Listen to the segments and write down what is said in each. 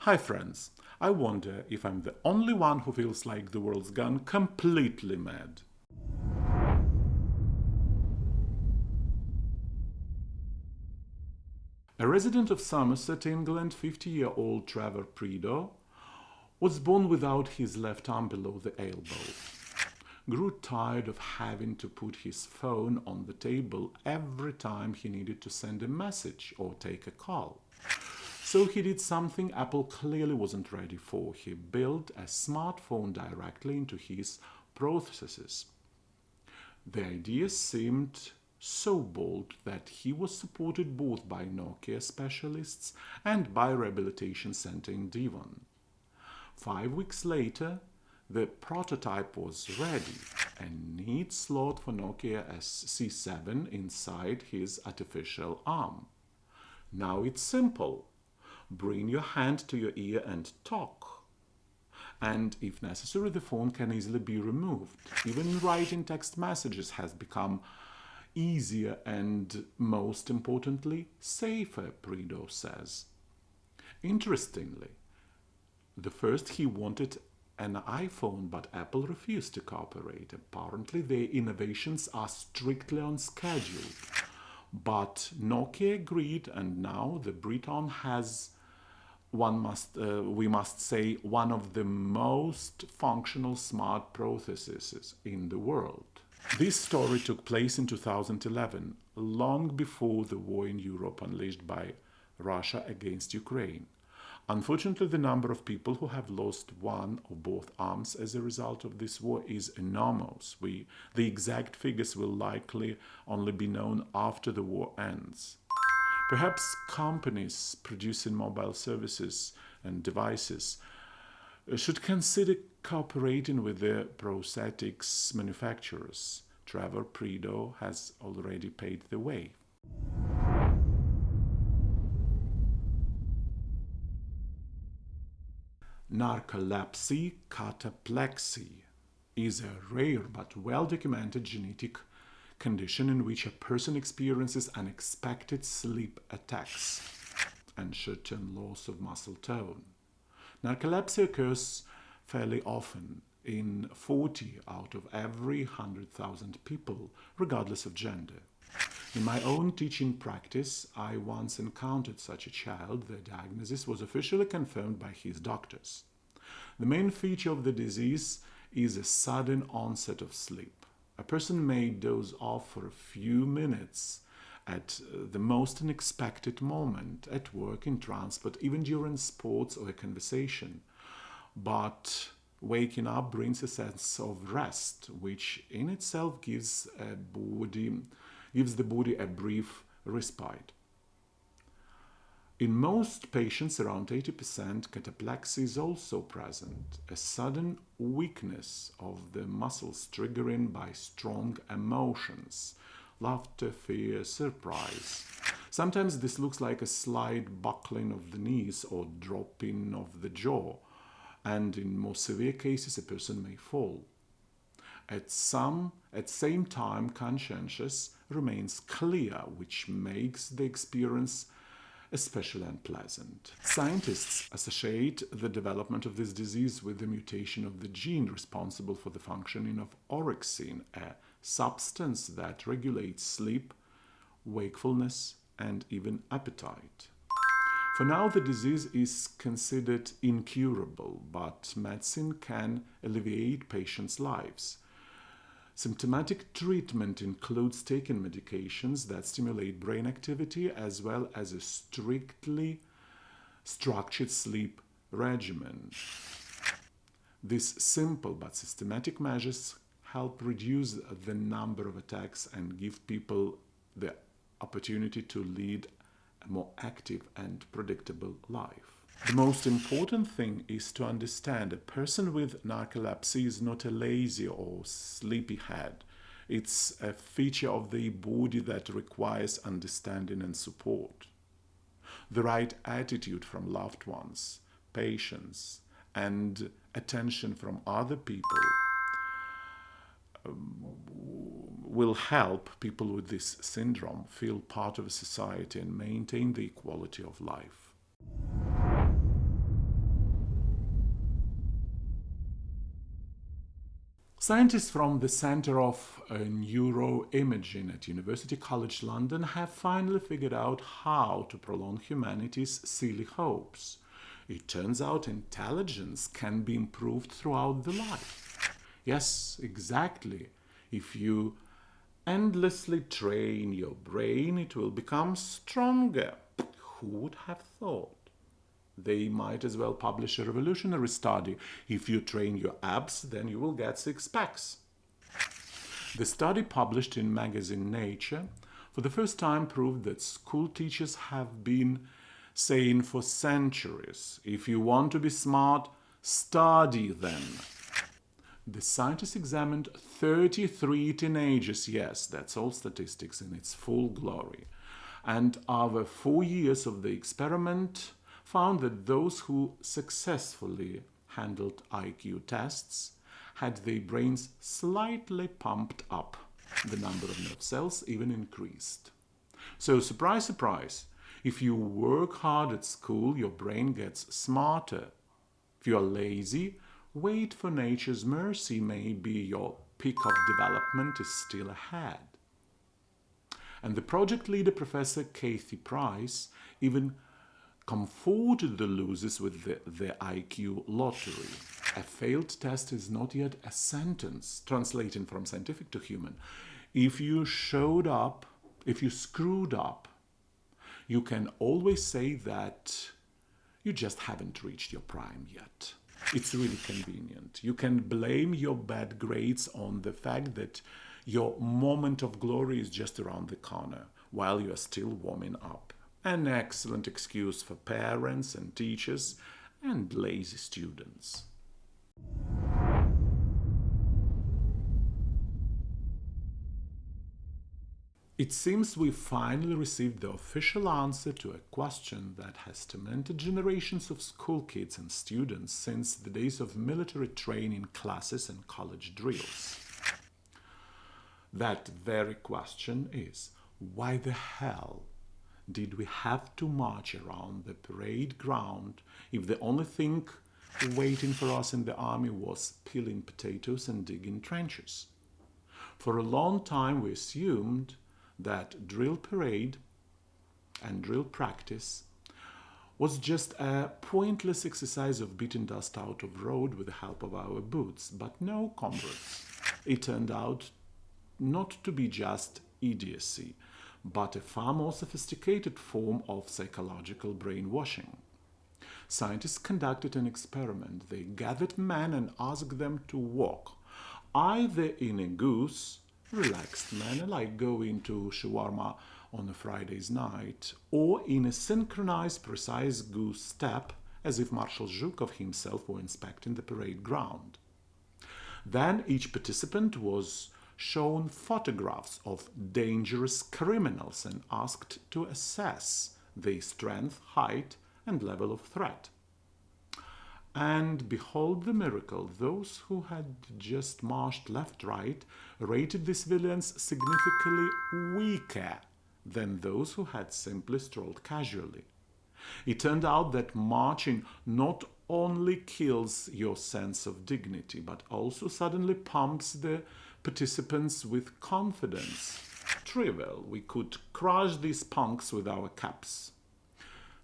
Hi friends, I wonder if I'm the only one who feels like the world's gone completely mad. A resident of Somerset, England, 50-year-old Trevor Prideaux was born without his left arm below the elbow. Grew tired of having to put his phone on the table every time he needed to send a message or take a call. So he did something Apple clearly wasn't ready for. He built a smartphone directly into his prosthesis. The idea seemed so bold that he was supported both by Nokia specialists and by a rehabilitation center in Devon. 5 weeks later, the prototype was ready, a neat slot for Nokia C7 inside his artificial arm. Now it's simple. Bring your hand to your ear and talk. And if necessary, the phone can easily be removed. Even writing text messages has become easier and, most importantly, safer, Prideaux says. Interestingly, the first he wanted an iPhone, but Apple refused to cooperate. Apparently, their innovations are strictly on schedule. But Nokia agreed, and now the Briton has we must say, one of the most functional smart prostheses in the world. This story took place in 2011, long before the war in Europe unleashed by Russia against Ukraine. Unfortunately, the number of people who have lost one or both arms as a result of this war is enormous. The exact figures will likely only be known after the war ends. Perhaps companies producing mobile services and devices should consider cooperating with the prosthetics manufacturers. Trevor Prideaux has already paved the way. Narcolepsy, cataplexy is a rare but well-documented genetic condition in which a person experiences unexpected sleep attacks and short-term loss of muscle tone. Narcolepsy occurs fairly often in 40 out of every 100,000 people, regardless of gender. In my own teaching practice, I once encountered such a child. The diagnosis was officially confirmed by his doctors. The main feature of the disease is a sudden onset of sleep. A person may doze off for a few minutes at the most unexpected moment, at work, in transport, even during sports or a conversation. But waking up brings a sense of rest, which in itself gives the body a brief respite. In most patients, around 80%, cataplexy is also present, a sudden weakness of the muscles triggered by strong emotions, laughter, fear, surprise. Sometimes this looks like a slight buckling of the knees or dropping of the jaw, and in more severe cases, a person may fall. At same time, conscience remains clear, which makes the experience especially unpleasant. Scientists associate the development of this disease with the mutation of the gene responsible for the functioning of orexin, a substance that regulates sleep, wakefulness, and even appetite. For now, the disease is considered incurable, but medicine can alleviate patients' lives. Symptomatic treatment includes taking medications that stimulate brain activity as well as a strictly structured sleep regimen. These simple but systematic measures help reduce the number of attacks and give people the opportunity to lead a more active and predictable life. The most important thing is to understand a person with narcolepsy is not a lazy or sleepy head. It's a feature of the body that requires understanding and support. The right attitude from loved ones, patience, and attention from other people will help people with this syndrome feel part of a society and maintain the equality of life. Scientists from the Center of Neuroimaging at University College London have finally figured out how to prolong humanity's silly hopes. It turns out intelligence can be improved throughout the life. Yes, exactly. If you endlessly train your brain, it will become stronger. Who would have thought? They might as well publish a revolutionary study. If you train your abs, then you will get six packs. The study, published in magazine Nature, for the first time proved that school teachers have been saying for centuries, if you want to be smart, study then. The scientists examined 33 teenagers, yes, that's all statistics in its full glory, and over 4 years of the experiment found that those who successfully handled IQ tests had their brains slightly pumped up. The number of nerve cells even increased. So, surprise, surprise, if you work hard at school, your brain gets smarter. If you are lazy, wait for nature's mercy. Maybe your peak of development is still ahead. And the project leader, Professor Kathy Price, even comforted the losers with the IQ lottery. A failed test is not yet a sentence, translating from scientific to human. If you screwed up, you can always say that you just haven't reached your prime yet. It's really convenient. You can blame your bad grades on the fact that your moment of glory is just around the corner while you are still warming up. An excellent excuse for parents and teachers and lazy students. It seems we finally received the official answer to a question that has tormented generations of school kids and students since the days of military training classes and college drills. That very question is, why the hell did we have to march around the parade ground if the only thing waiting for us in the army was peeling potatoes and digging trenches? For a long time we assumed that drill parade and drill practice was just a pointless exercise of beating dust out of road with the help of our boots. But no, comrades, it turned out not to be just idiocy, but a far more sophisticated form of psychological brainwashing. Scientists conducted an experiment. They gathered men and asked them to walk either in a goose, relaxed manner like going to shawarma on a Friday's night, or in a synchronized, precise goose step, as if Marshal Zhukov himself were inspecting the parade ground. Then each participant was shown photographs of dangerous criminals and asked to assess their strength, height, and level of threat. And behold the miracle, those who had just marched left-right rated these villains significantly weaker than those who had simply strolled casually. It turned out that marching not only kills your sense of dignity, but also suddenly pumps the participants with confidence. Trivial, we could crush these punks with our caps.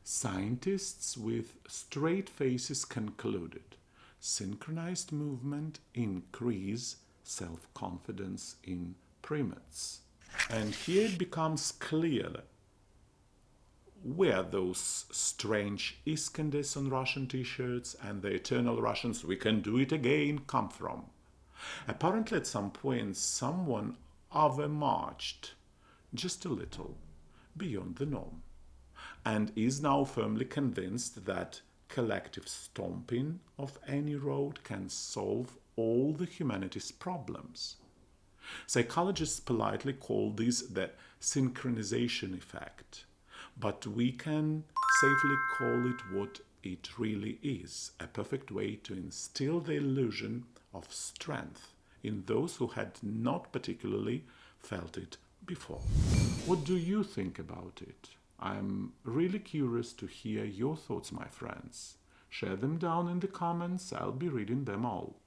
Scientists with straight faces concluded synchronized movement increase self-confidence in primates. And here it becomes clear where those strange Iskanders on Russian t-shirts and the eternal Russians "we can do it again" come from. Apparently at some point someone overmarched just a little beyond the norm and is now firmly convinced that collective stomping of any road can solve all the humanity's problems. Psychologists politely call this the synchronization effect, but we can safely call it what it really is, a perfect way to instill the illusion of strength in those who had not particularly felt it before. What do you think about it? I'm really curious to hear your thoughts, my friends. Share them down in the comments, I'll be reading them all.